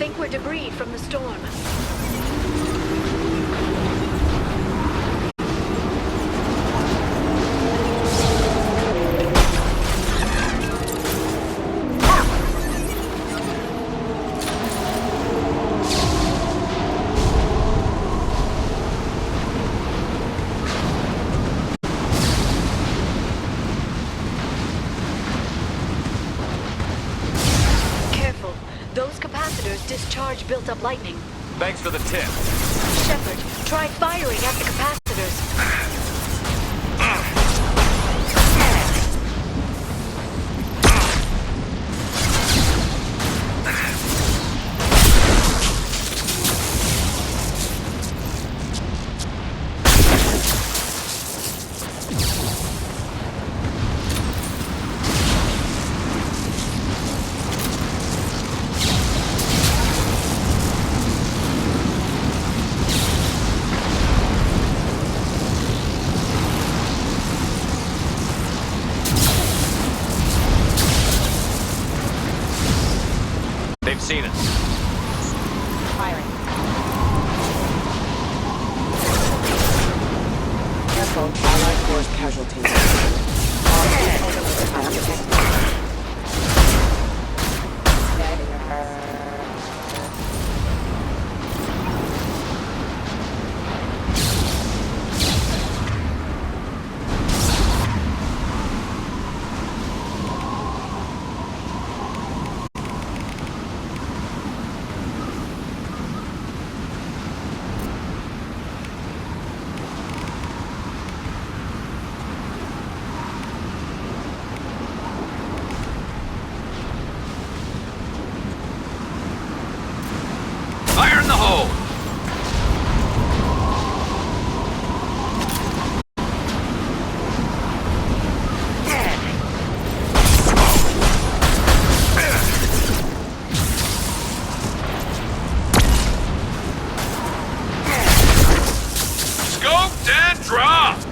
think we're debris from the storm. Discharge built up lightning. Thanks for the tip. Shepard, try firing at the capacitors. They've seen us. Firing. Careful, Allied force casualties. Fire in the hole! Scoped and dropped!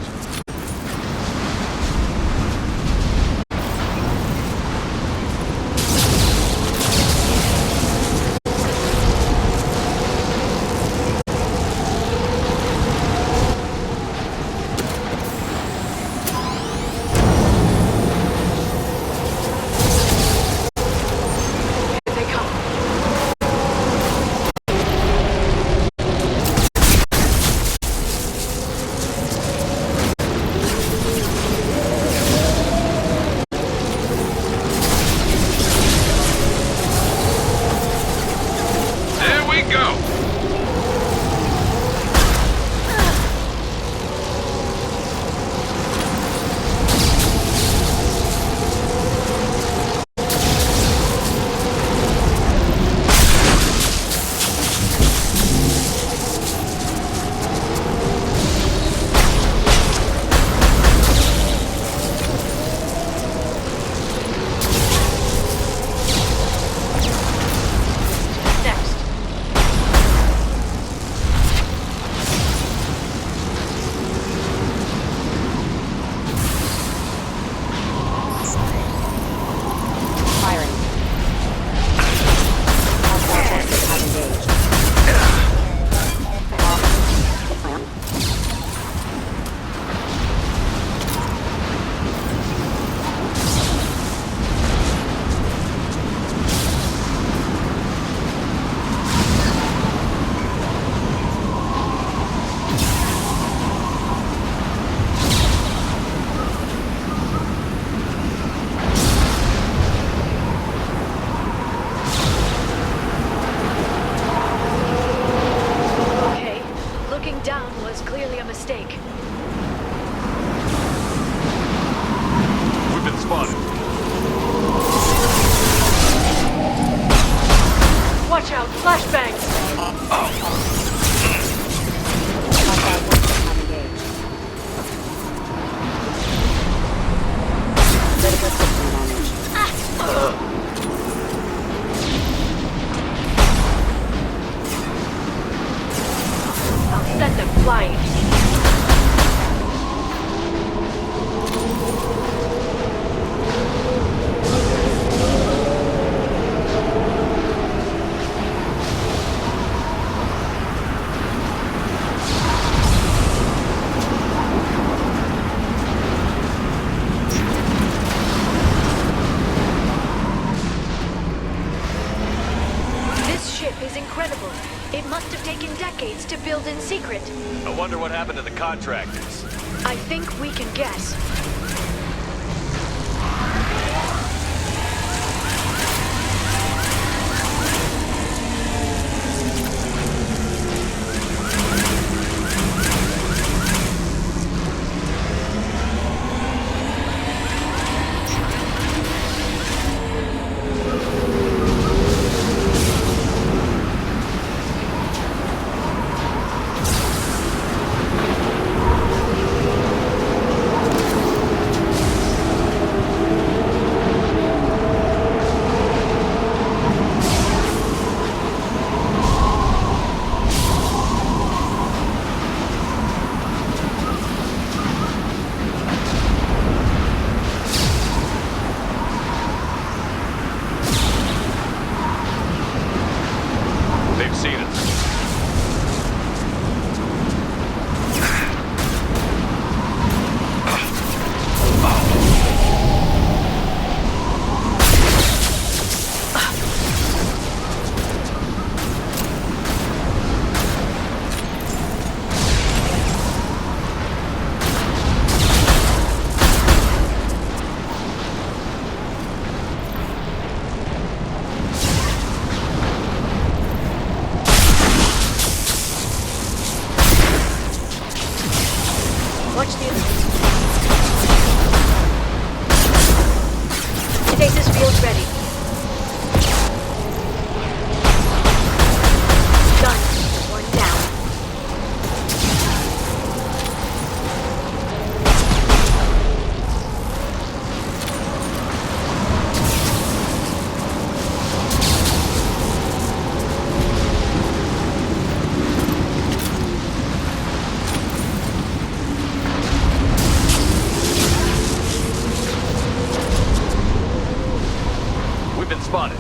Watch out! Flashbangs! I'll send them flying. must have taken decades to build in secret. I wonder what happened to the contractors. I think we can guess. They've seen us. Watch the enemies. Stasis field ready. Done. One down. We've been spotted.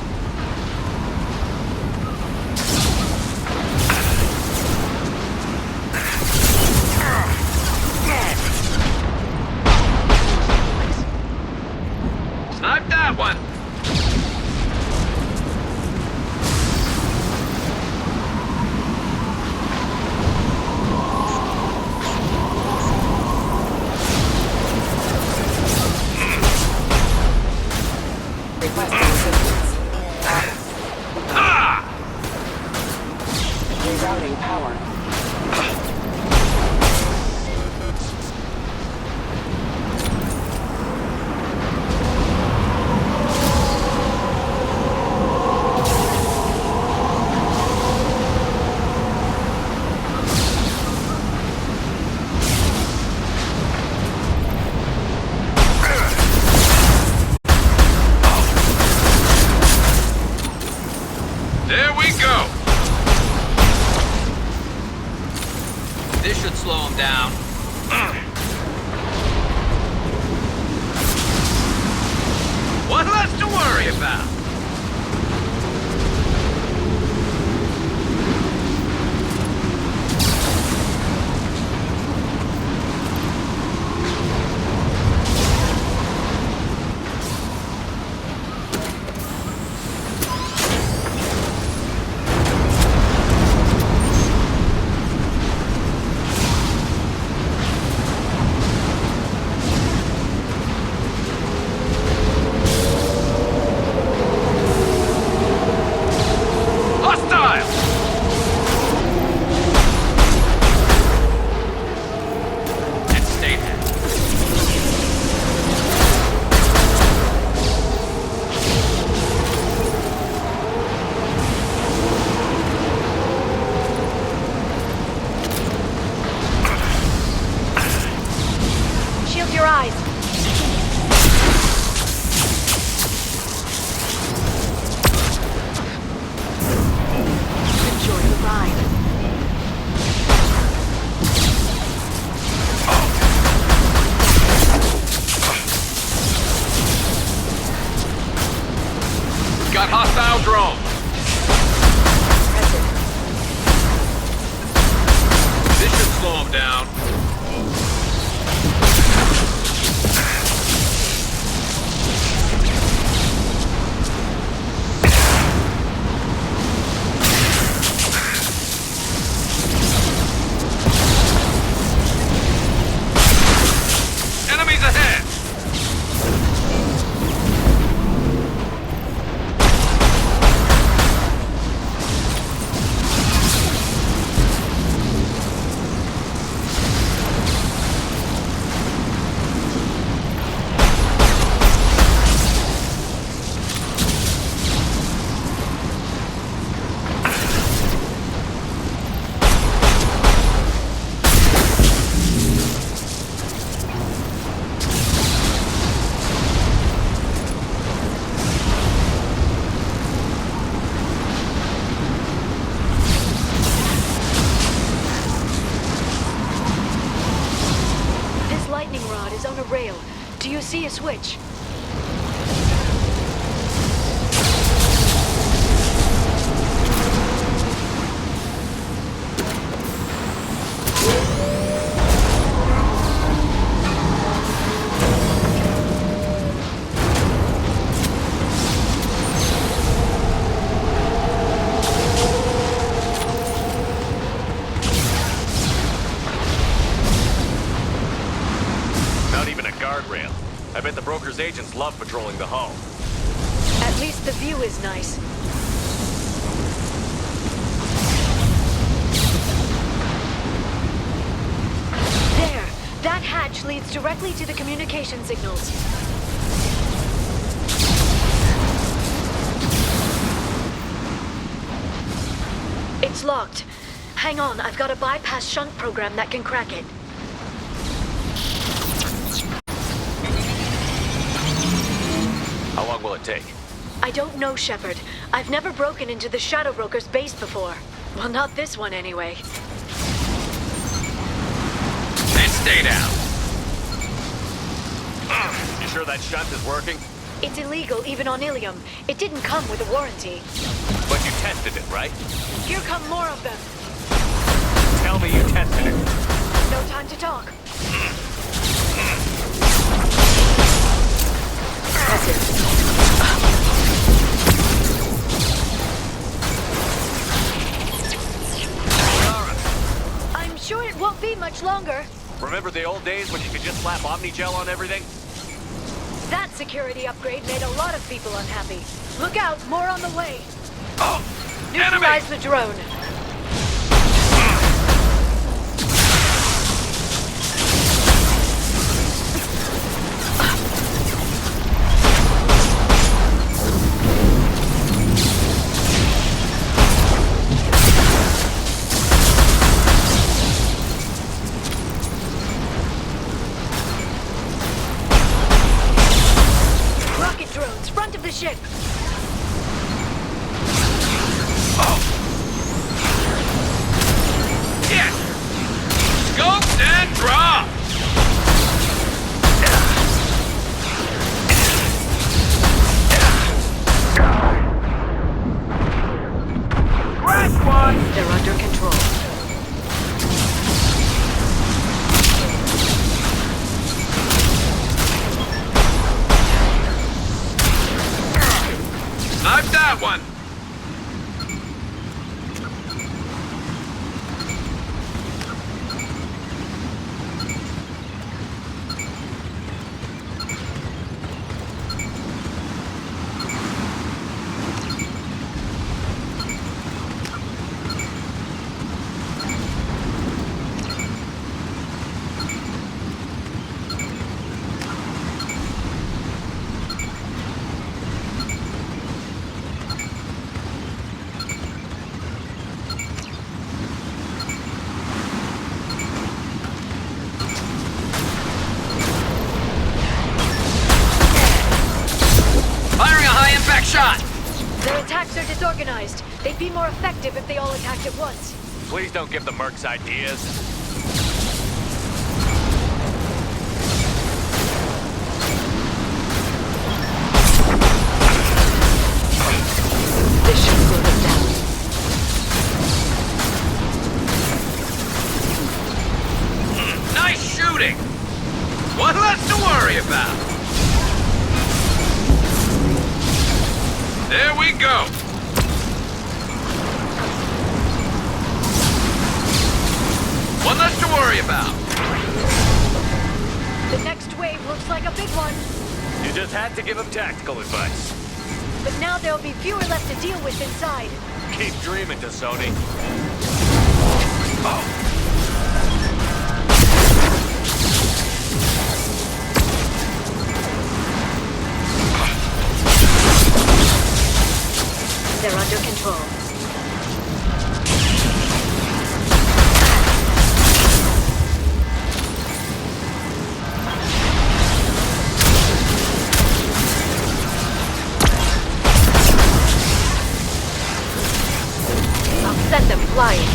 Snipe that one! Requesting assistance. Ah! Rerouting power. There we go! This should slow him down. What less to worry about? Got hostile drone. This should slow him down. Do you see a switch? Not even a guardrail. I bet the broker's agents love patrolling the hull. At least the view is nice. There! That hatch leads directly to the communication signals. It's locked. Hang on, I've got a bypass shunt program that can crack it. How long will it take? I don't know, Shepard. I've never broken into the Shadow Broker's base before. Well, not this one anyway. And stay down. You sure that shunt is working? It's illegal even on Ilium. It didn't come with a warranty. But you tested it, right? Here come more of them. Tell me you tested it. No time to talk. That's it. Eara, I'm sure it won't be much longer. remember the old days when you could just slap Omnigel on everything? That security upgrade made a lot of people unhappy. Look out, more on the way. Oh! Neutralize the drone. Rocket drones, front of the ship. Yes! Scoped and dropped! Crash one! They're under control. Snipe that one! Firing a high-impact shot! Their attacks are disorganized. They'd be more effective if they all attacked at once. Please don't give the mercs ideas. This should slow them down. Nice shooting! One less to worry about! There we go! One less to worry about! The next wave looks like a big one. You just had to give him tactical advice. But now there'll be fewer left to deal with inside. Keep dreaming, Sony. They're under control. I'll send them flying.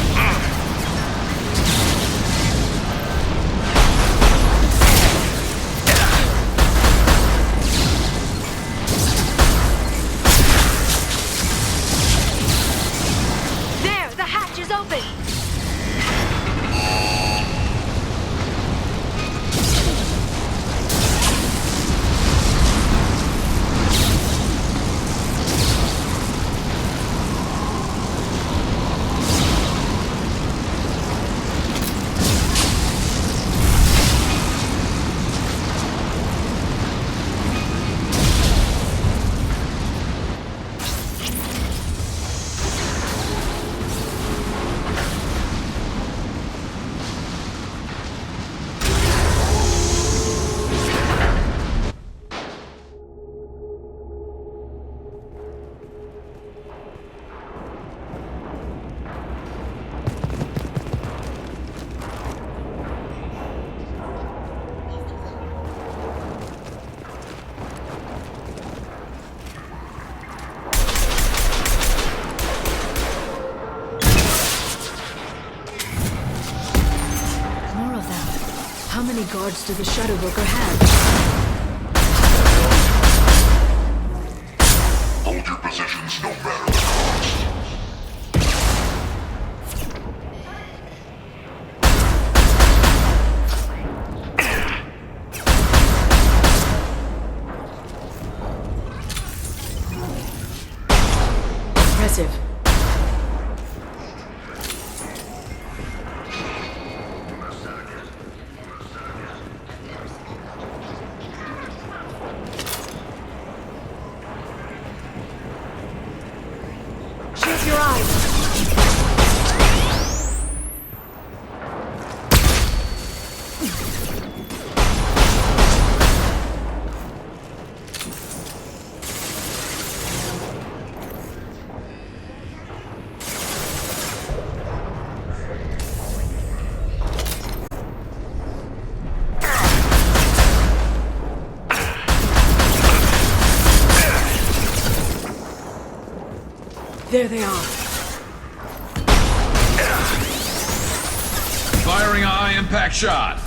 many guards does the Shadow Broker have? Hold your positions no matter the cost. Impressive. Shield your eyes. There they are. Firing a high-impact shot.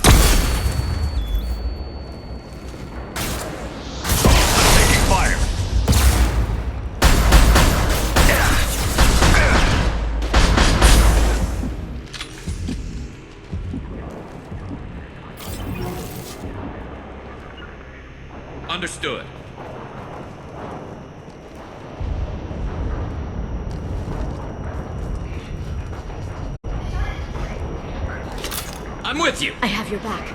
Taking fire. Understood. I'm with you. I have your back.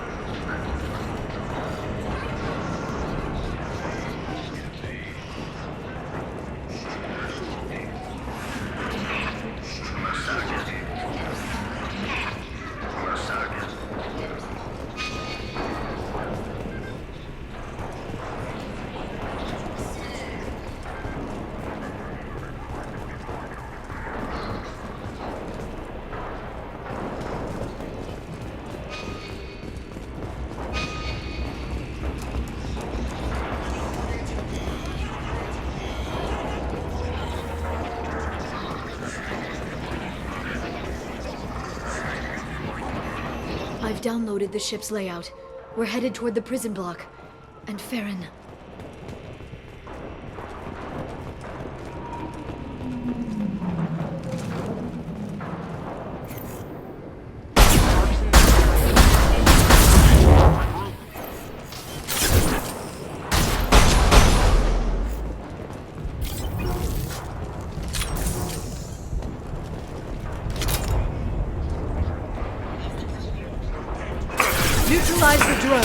I've downloaded the ship's layout. We're headed toward the prison block. And Farron. Neutralize the drone.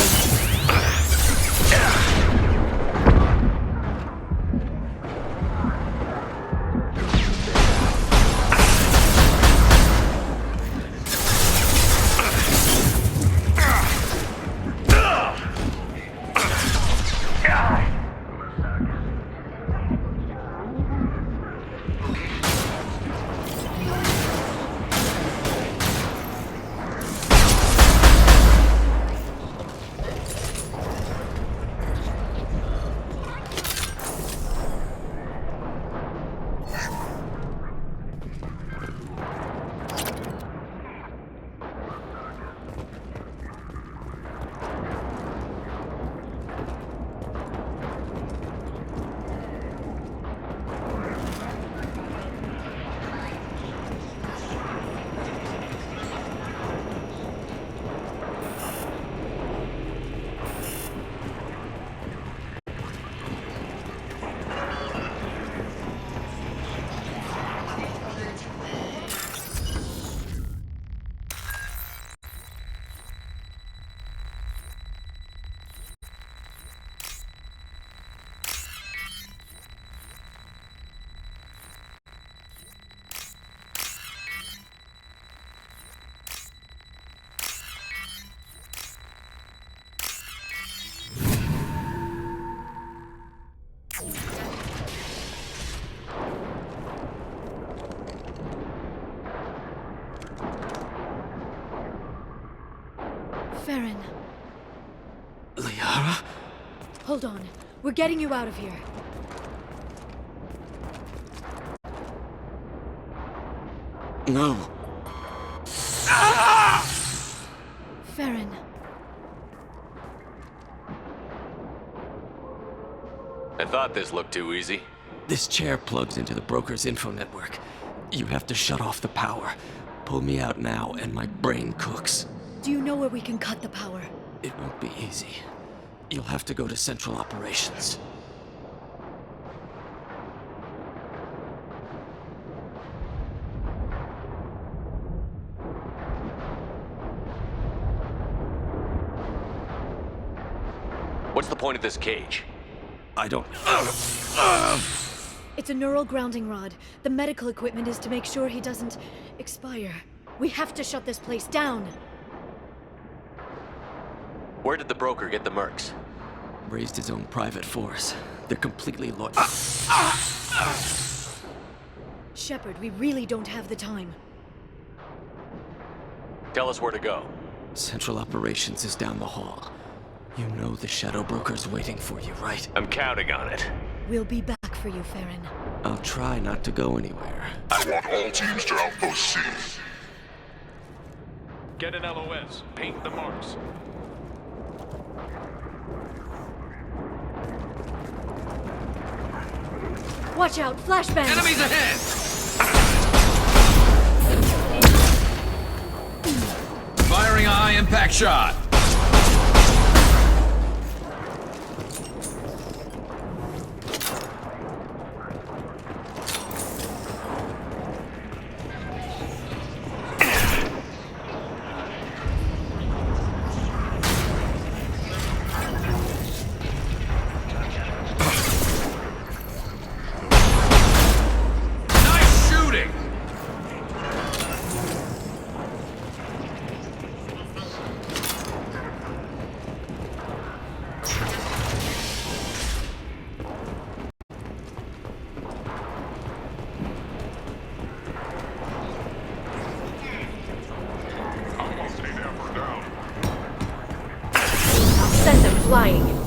Farron. Eara? Hold on. We're getting you out of here. No. Farron. thought this looked too easy. This chair plugs into the broker's info network. You have to shut off the power. Pull me out now, and my brain cooks. Do you know where we can cut the power? It won't be easy. You'll have to go to Central Operations. What's the point of this cage? I don't... It's a neural grounding rod. The medical equipment is to make sure he doesn't expire. We have to shut this place down. Where did the broker get the mercs? Raised his own private force. They're completely Shepard, we really don't have the time. Tell us where to go. Central Operations is down the hall. You know the Shadow Broker's waiting for you, right? I'm counting on it. We'll be back for you, Farron. I'll try not to go anywhere. I want all teams to Outpost C. Get an LOS. Paint the marks. Watch out, flashbang! Enemies ahead! Firing a high-impact shot. Nice shooting! Send them flying.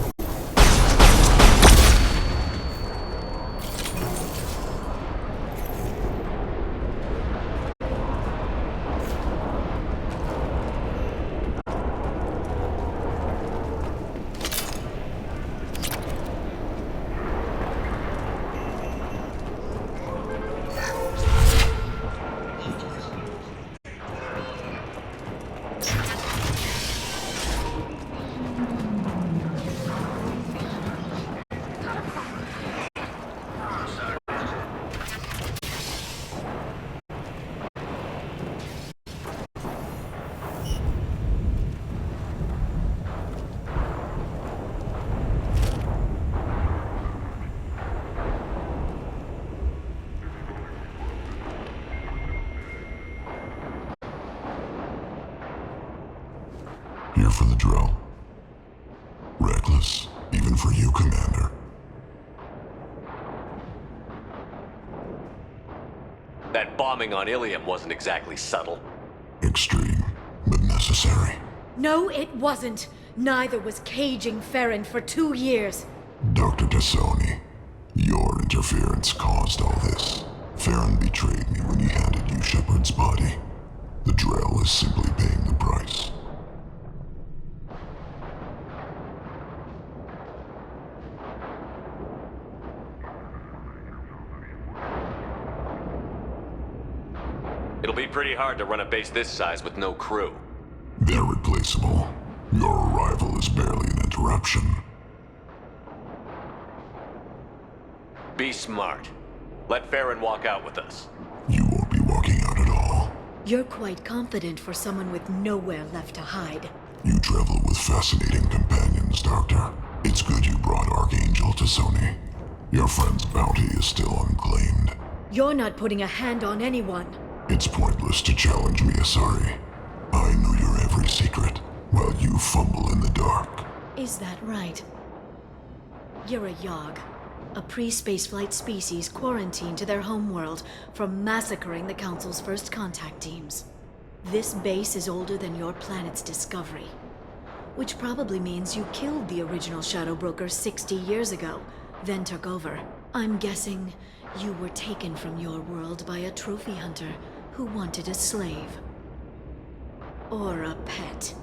Here for the drill. Reckless, even for you, Commander. That bombing on Ilium wasn't exactly subtle. Extreme, but necessary. No, it wasn't. Neither was caging Farron for 2 years. Dr. Tassoni, your interference caused all this. Farron betrayed me when he handed you Shepard's body. The drill is simply paying the price. It'll be pretty hard to run a base this size with no crew. They're replaceable. Your arrival is barely an interruption. Be smart. Let Farron walk out with us. You won't be walking out at all. You're quite confident for someone with nowhere left to hide. You travel with fascinating companions, Doctor. It's good you brought Archangel Tassoni. Your friend's bounty is still unclaimed. You're not putting a hand on anyone. It's pointless to challenge me, Asari. I know your every secret, while you fumble in the dark. Is that right? You're a Yogg, a pre-spaceflight species quarantined to their homeworld from massacring the Council's first contact teams. This base is older than your planet's discovery, which probably means you killed the original Shadow Broker 60 years ago, then took over. I'm guessing you were taken from your world by a trophy hunter who wanted a slave. Or a pet.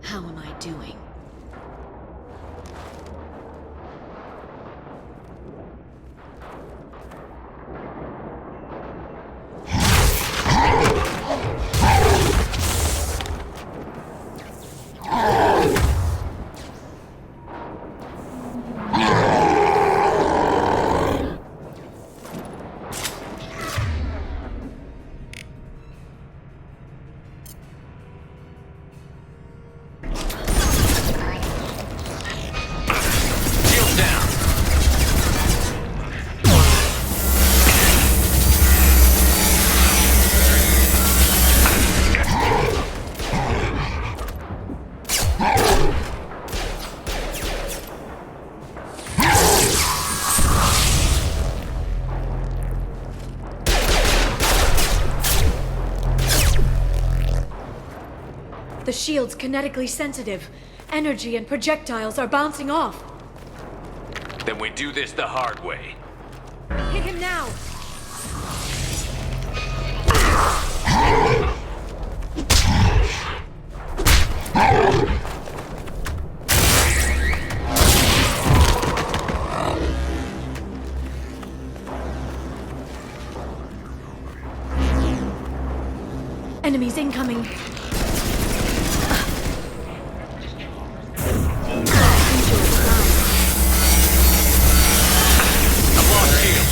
How am I doing? The shield's kinetically sensitive. Energy and projectiles are bouncing off. Then we do this the hard way. Hit him now! Enemies incoming. I've lost shield.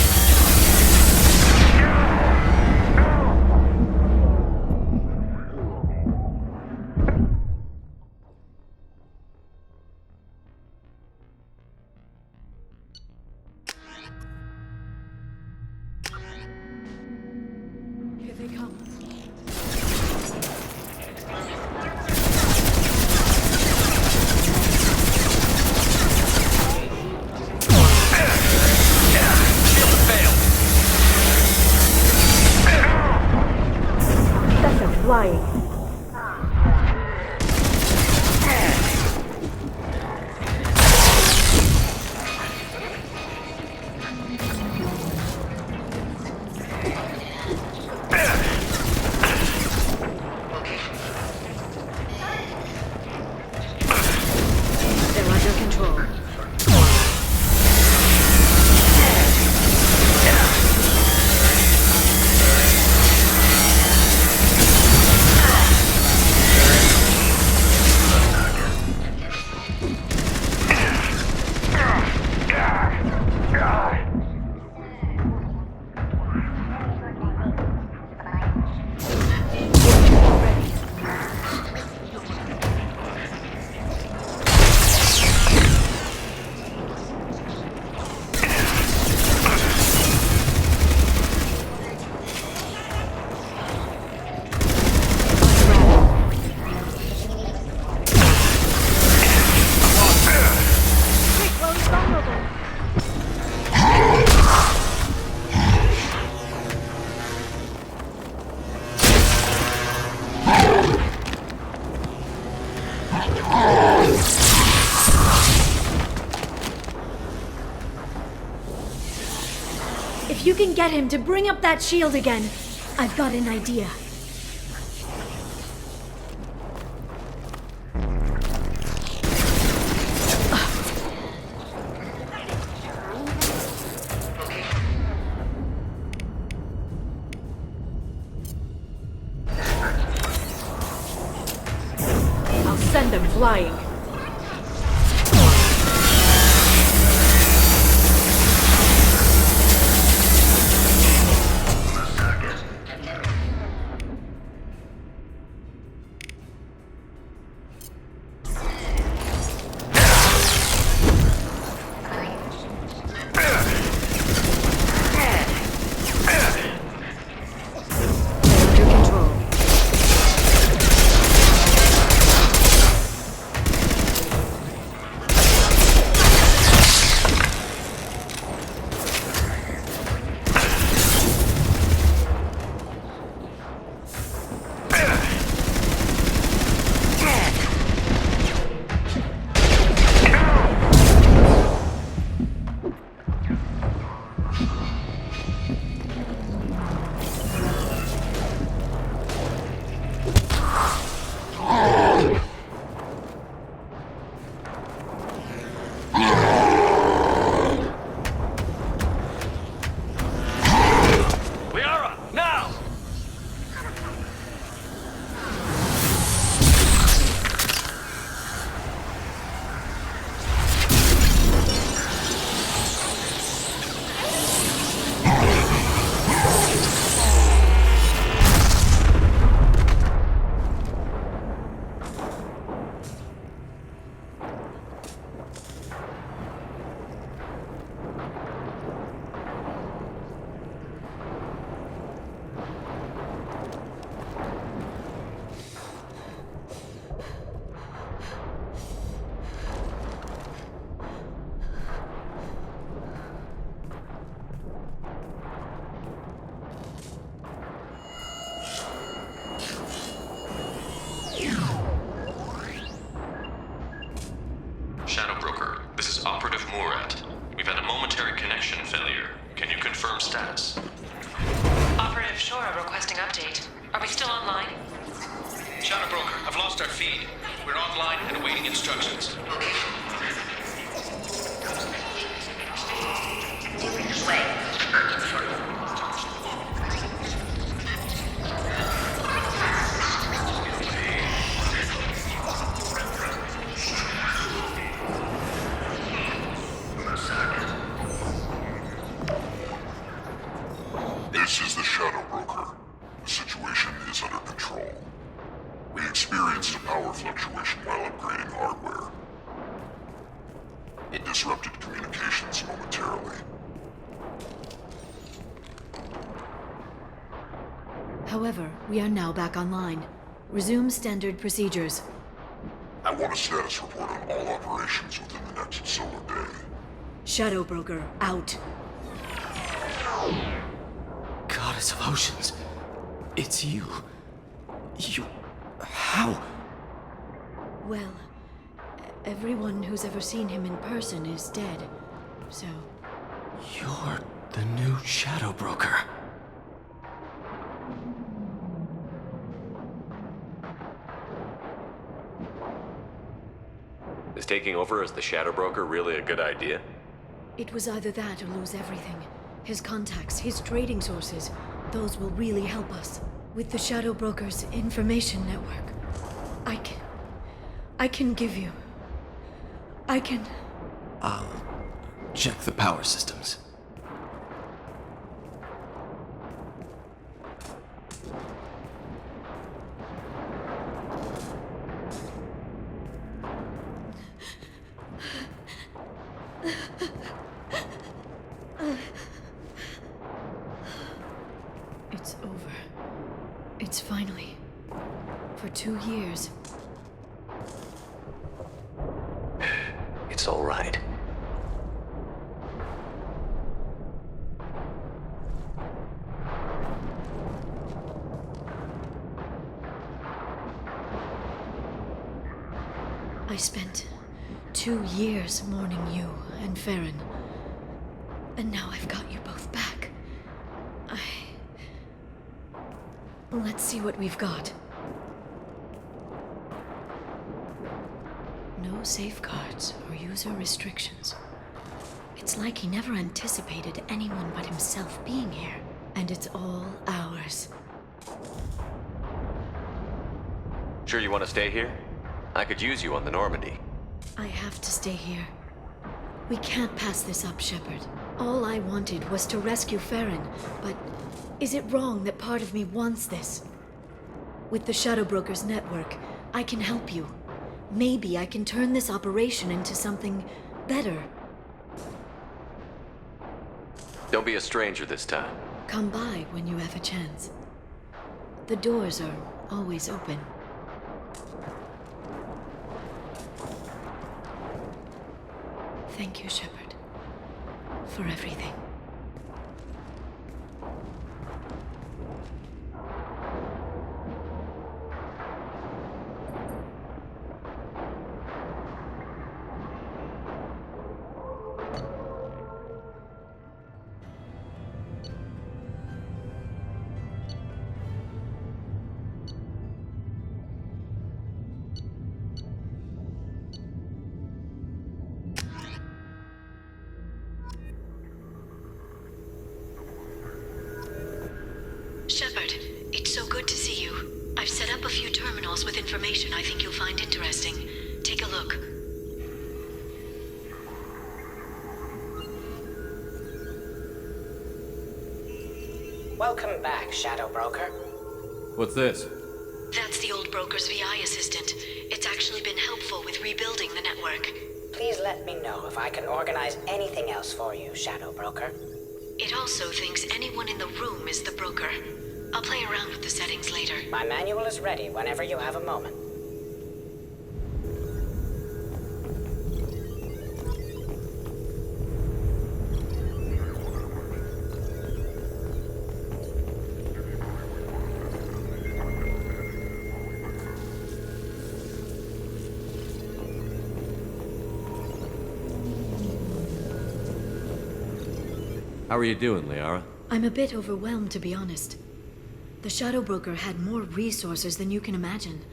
Here they come. Shield failed. Second flying. They're under control. If you can get him to bring up that shield again, I've got an idea. I'll send them flying. Under control. Murat. We've had a momentary connection failure. Can you confirm status? Operative Shora requesting update. Are we still online? Shadow Broker, I've lost our feed. We're online and awaiting instructions. This is the Shadow Broker. The situation is under control. We experienced a power fluctuation while upgrading hardware. It disrupted communications momentarily. However, we are now back online. Resume standard procedures. I want a status report on all operations within the next solar day. Shadow Broker, out. Goddess of Oceans. It's you. You... How? Well, everyone who's ever seen him in person is dead. So, You're the new Shadow Broker. Is taking over as the Shadow Broker really a good idea? it was either that or lose everything. His contacts, his trading sources, those will really help us. With the Shadow Broker's information network, I can give you... I can... I'll check the power systems. It's over. It's finally... For 2 years. It's all right. I spent 2 years mourning you and Farron. And now I've got you both back. Let's see what we've got. No safeguards or user restrictions. It's like he never anticipated anyone but himself being here. And it's all ours. Sure you want to stay here? I could use you on the Normandy. I have to stay here. We can't pass this up, Shepard. All I wanted was to rescue Farron, but is it wrong that part of me wants this? With the Shadow Broker's network, I can help you. Maybe I can turn this operation into something better. Don't be a stranger this time. Come by when you have a chance. The doors are always open. Thank you, Shepard, for everything. Shepard, it's so good to see you. I've set up a few terminals with information I think you'll find interesting. Take a look. Welcome back, Shadow Broker. What's this? That's the old broker's VI assistant. It's actually been helpful with rebuilding the network. Please let me know if I can organize anything else for you, Shadow Broker. It also thinks anyone in the room is the broker. I'll play around with the settings later. My manual is ready whenever you have a moment. How are you doing, Eara? I'm a bit overwhelmed, to be honest. The Shadow Broker had more resources than you can imagine.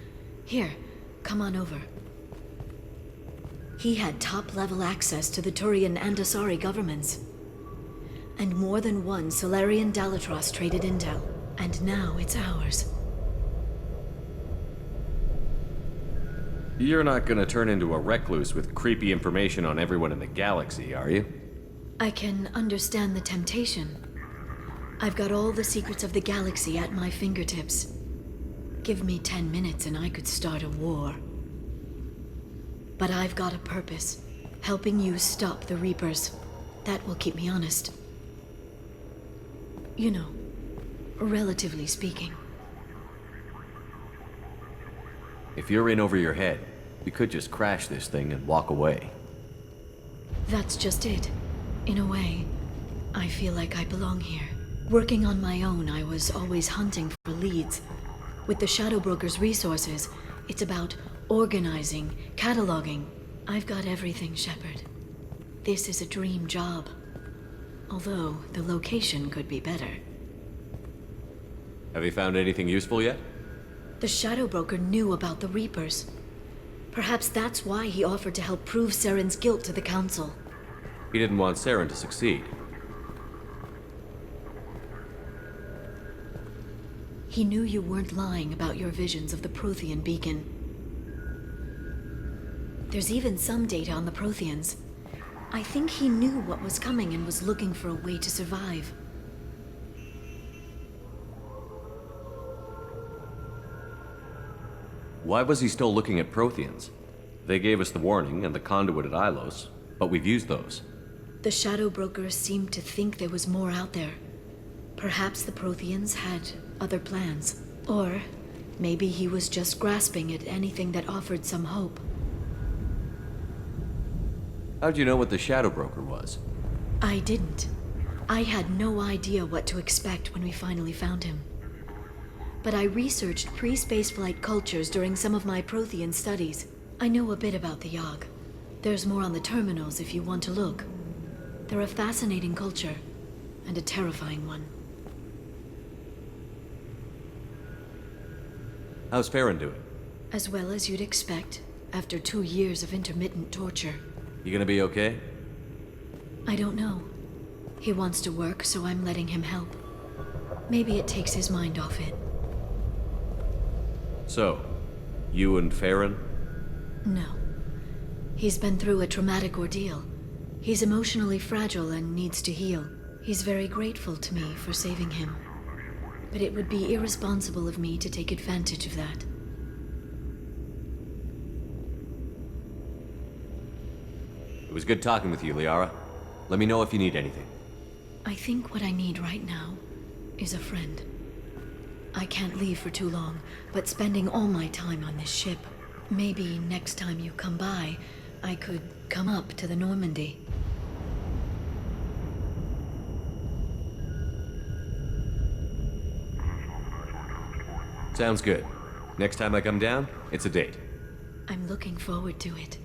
Here, come on over. He had top-level access to the Turian and Asari governments. And more than one Solarian Dalatros traded intel. And now it's ours. You're not gonna turn into a recluse with creepy information on everyone in the galaxy, are you? I can understand the temptation. I've got all the secrets of the galaxy at my fingertips. Give me 10 minutes and I could start a war. But I've got a purpose. Helping you stop the Reapers. That will keep me honest. You know, relatively speaking. If you're in over your head, we could just crash this thing and walk away. That's just it. In a way, I feel like I belong here. Working on my own, I was always hunting for leads. With the Shadow Broker's resources, it's about organizing, cataloging. I've got everything, Shepard. This is a dream job. Although, the location could be better. Have you found anything useful yet? The Shadow Broker knew about the Reapers. Perhaps that's why he offered to help prove Saren's guilt to the Council. He didn't want Saren to succeed. He knew you weren't lying about your visions of the Prothean beacon. There's even some data on the Protheans. I think he knew what was coming and was looking for a way to survive. Why was he still looking at Protheans? They gave us the warning and the conduit at Ilos, but we've used those. The Shadow Broker seemed to think there was more out there. Perhaps the Protheans had other plans. Or maybe he was just grasping at anything that offered some hope. How'd you know what the Shadow Broker was? I didn't. I had no idea what to expect when we finally found him. But I researched pre-spaceflight cultures during some of my Prothean studies. I know a bit about the Yogg. There's more on the terminals if you want to look. They're a fascinating culture, and a terrifying one. How's Farron doing? As well as you'd expect, after 2 years of intermittent torture. You gonna be okay? I don't know. He wants to work, so I'm letting him help. Maybe it takes his mind off it. So, you and Farron? No. He's been through a traumatic ordeal. He's emotionally fragile and needs to heal. He's very grateful to me for saving him. But it would be irresponsible of me to take advantage of that. It was good talking with you, Eara. Let me know if you need anything. I think what I need right now is a friend. I can't leave for too long, but spending all my time on this ship. Maybe next time you come by, I could come up to the Normandy. Sounds good. Next time I come down, it's a date. I'm looking forward to it.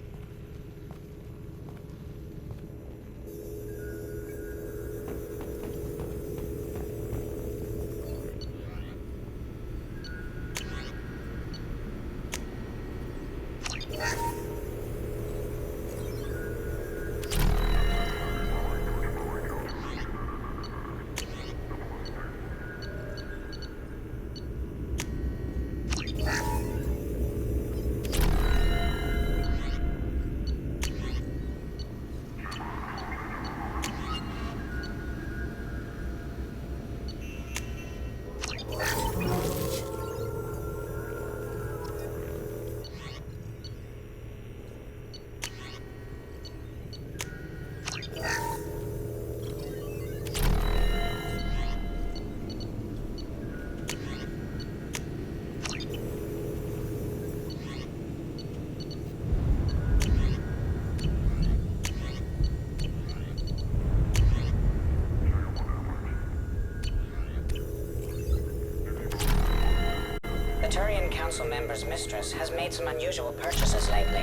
Council member's mistress has made some unusual purchases lately.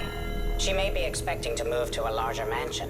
She may be expecting to move to a larger mansion.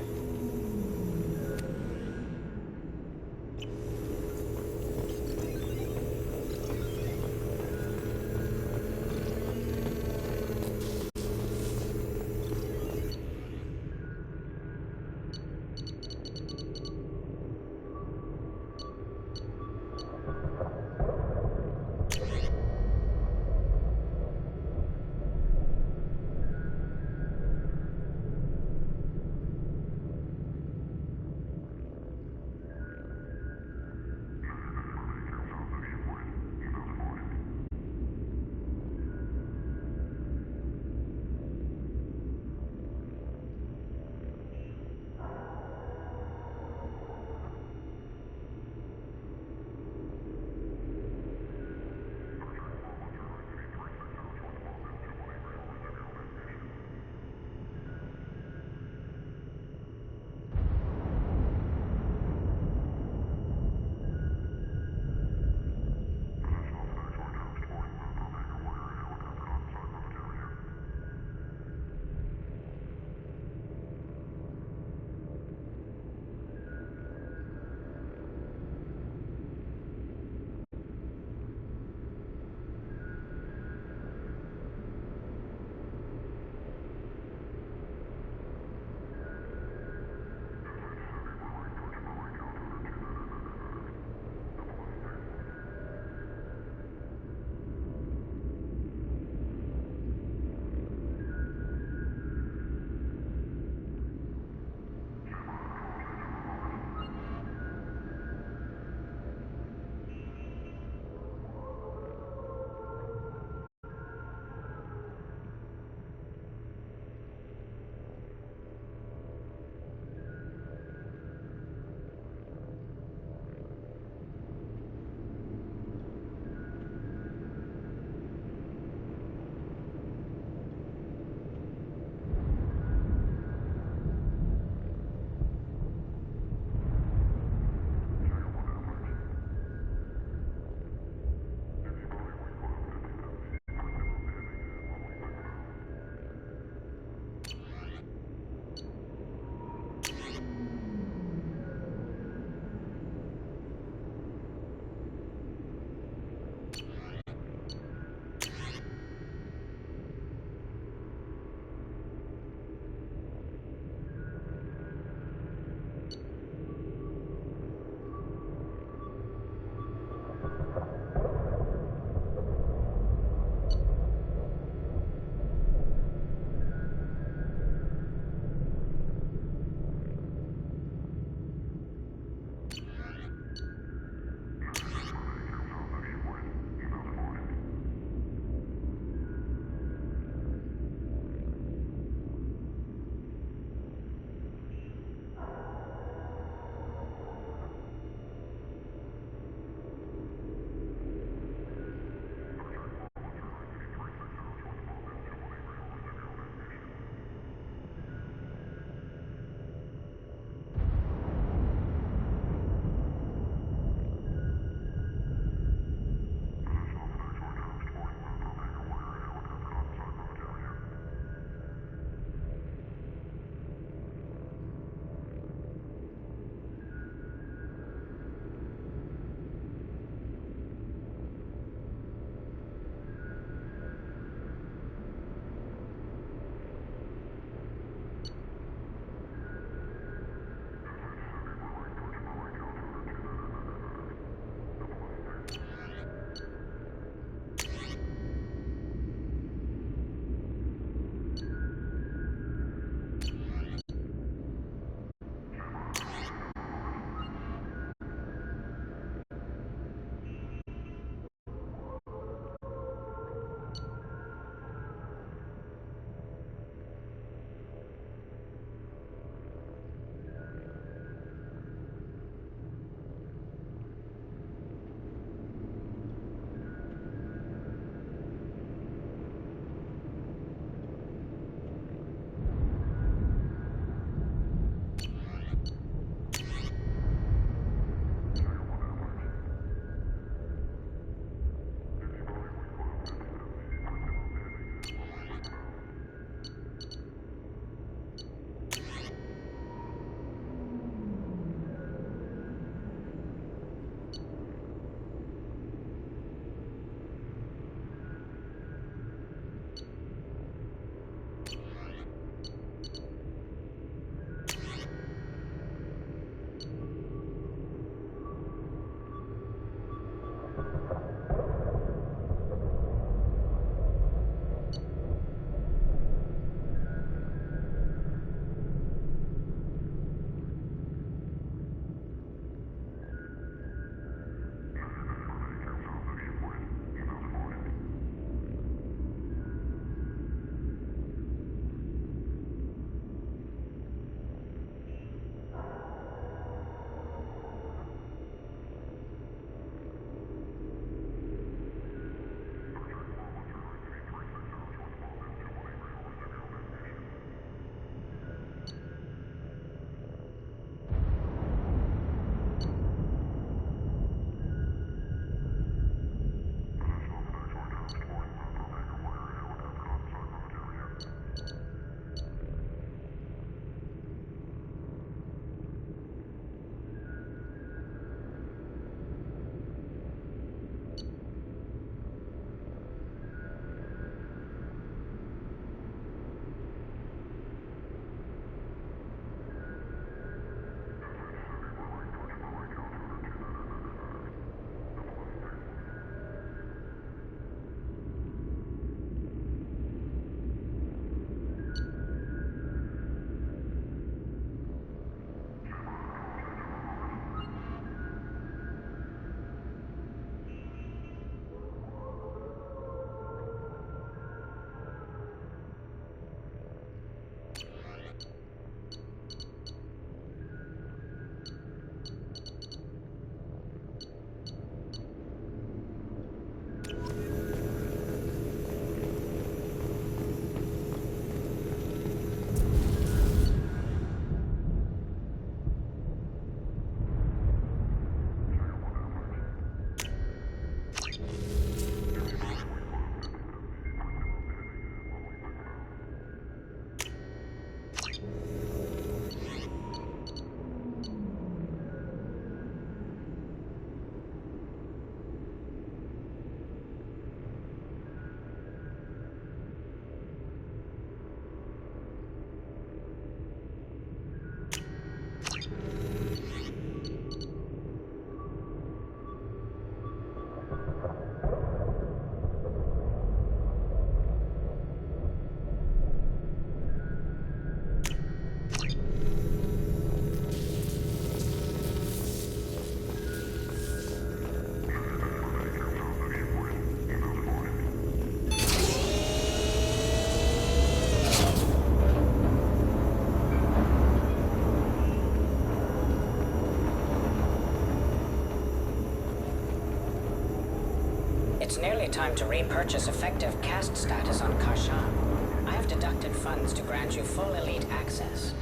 time to repurchase effective caste status on Karshan. I have deducted funds to grant you full elite access.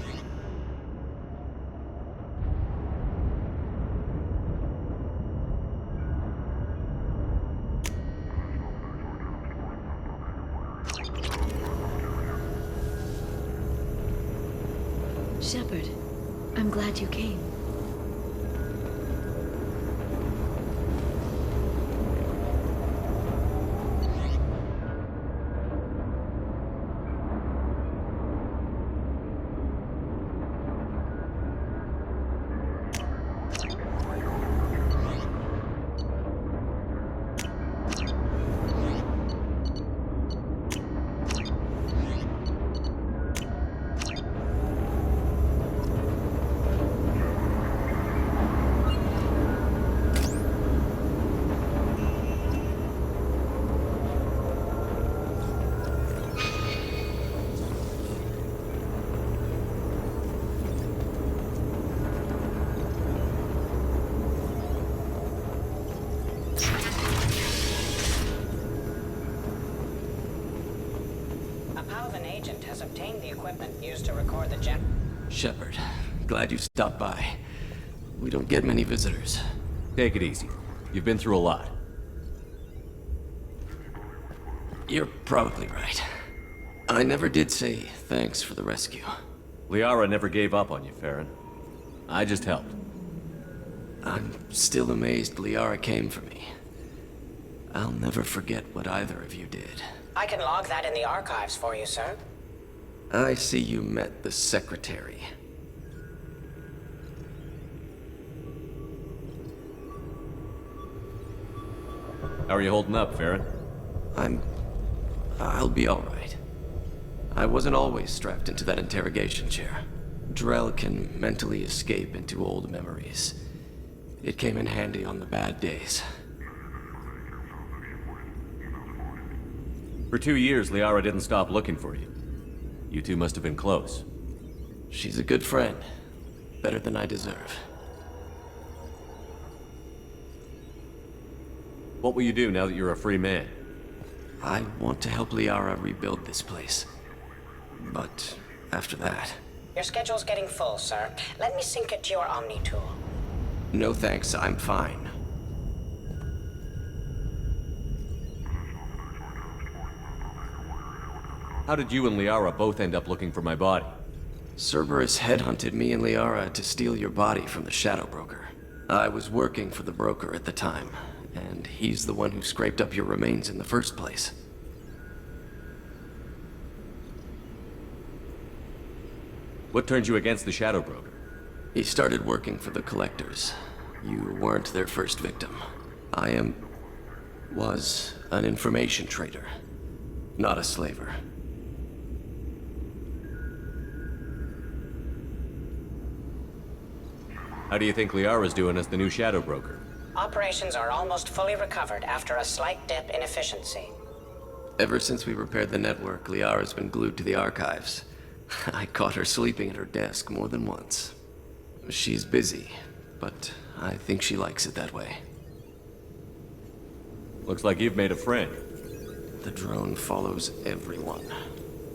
Shepard, I'm glad you came. Has obtained the equipment used to record the gen... Shepard, glad you stopped by. We don't get many visitors. Take it easy. You've been through a lot. You're probably right. I never did say thanks for the rescue. Liara never gave up on you, Farron. I just helped. I'm still amazed Liara came for me. I'll never forget what either of you did. I can log that in the archives for you, sir. I see you met the secretary. How are you holding up, Farron? I'll be all right. I wasn't always strapped into that interrogation chair. Drell can mentally escape into old memories. It came in handy on the bad days. For 2 years, Liara didn't stop looking for you. You two must have been close. She's a good friend. Better than I deserve. What will you do now that you're a free man? I want to help Liara rebuild this place. But after that... Your schedule's getting full, sir. Let me sync it to your Omni tool. No thanks, I'm fine. How did you and Liara both end up looking for my body? Cerberus headhunted me and Liara to steal your body from the Shadow Broker. I was working for the broker at the time, and he's the one who scraped up your remains in the first place. What turned you against the Shadow Broker? He started working for the Collectors. You weren't their first victim. I was an information trader, not a slaver. How do you think Liara's doing as the new Shadow Broker? Operations are almost fully recovered after a slight dip in efficiency. Ever since we repaired the network, Liara's been glued to the archives. I caught her sleeping at her desk more than once. She's busy, but I think she likes it that way. Looks like you've made a friend. The drone follows everyone.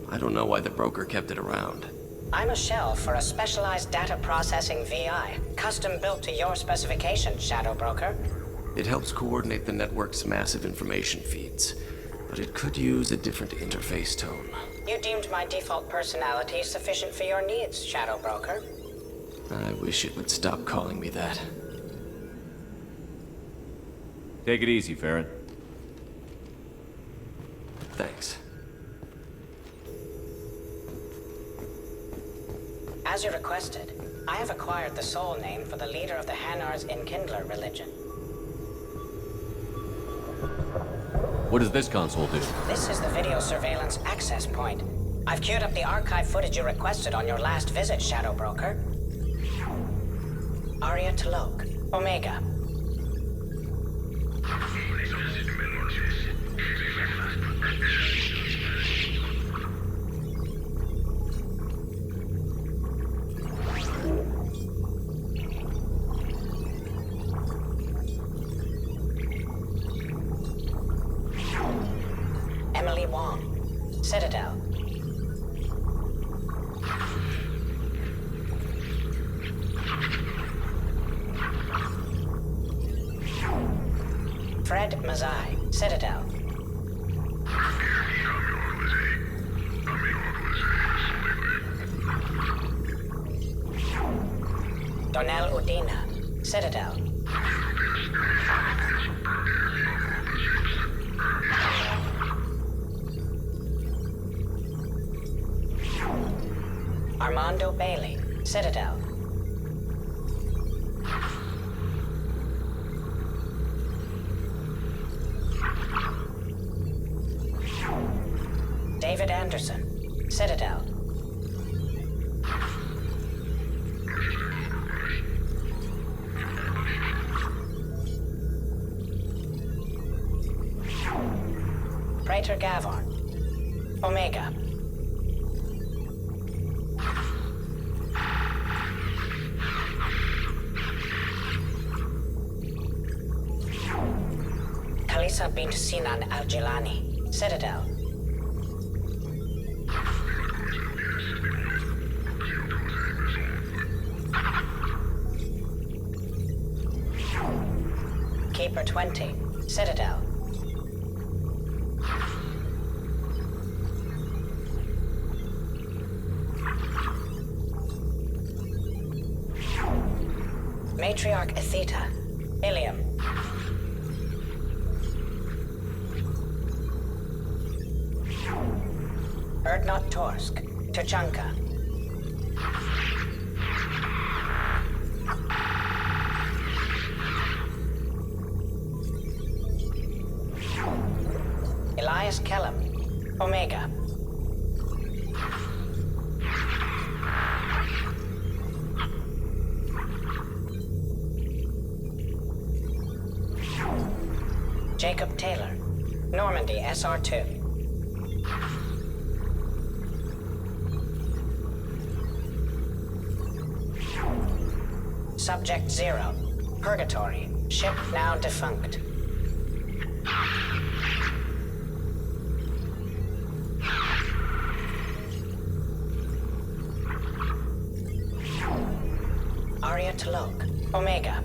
I don't know why the broker kept it around. I'm a shell for a specialized data processing VI, custom built to your specifications, Shadow Broker. It helps coordinate the network's massive information feeds, but it could use a different interface tone. You deemed my default personality sufficient for your needs, Shadow Broker. I wish it would stop calling me that. Take it easy, Farron. Thanks. As you requested, I have acquired the soul name for the leader of the Hanar's Enkindler religion. What does this console do? This is the video surveillance access point. I've queued up the archive footage you requested on your last visit, Shadow Broker. Aria Talok, Omega. Citadel. Fred Mazai, Citadel. Donnell Udina, Citadel. Armando Bailey, Citadel. David Anderson, Citadel. Praetor Gavorn, Omega. Kalisa bint Sinan al-Jilani, Citadel. Keeper 20, Citadel. Matriarch Atheta, Ilium. Erdnot Torsk, Tuchanka. Elias Kellum, Omega. Jacob Taylor, Normandy SR2. Subject 0, Purgatory, ship now defunct. Arya T'Loak, Omega.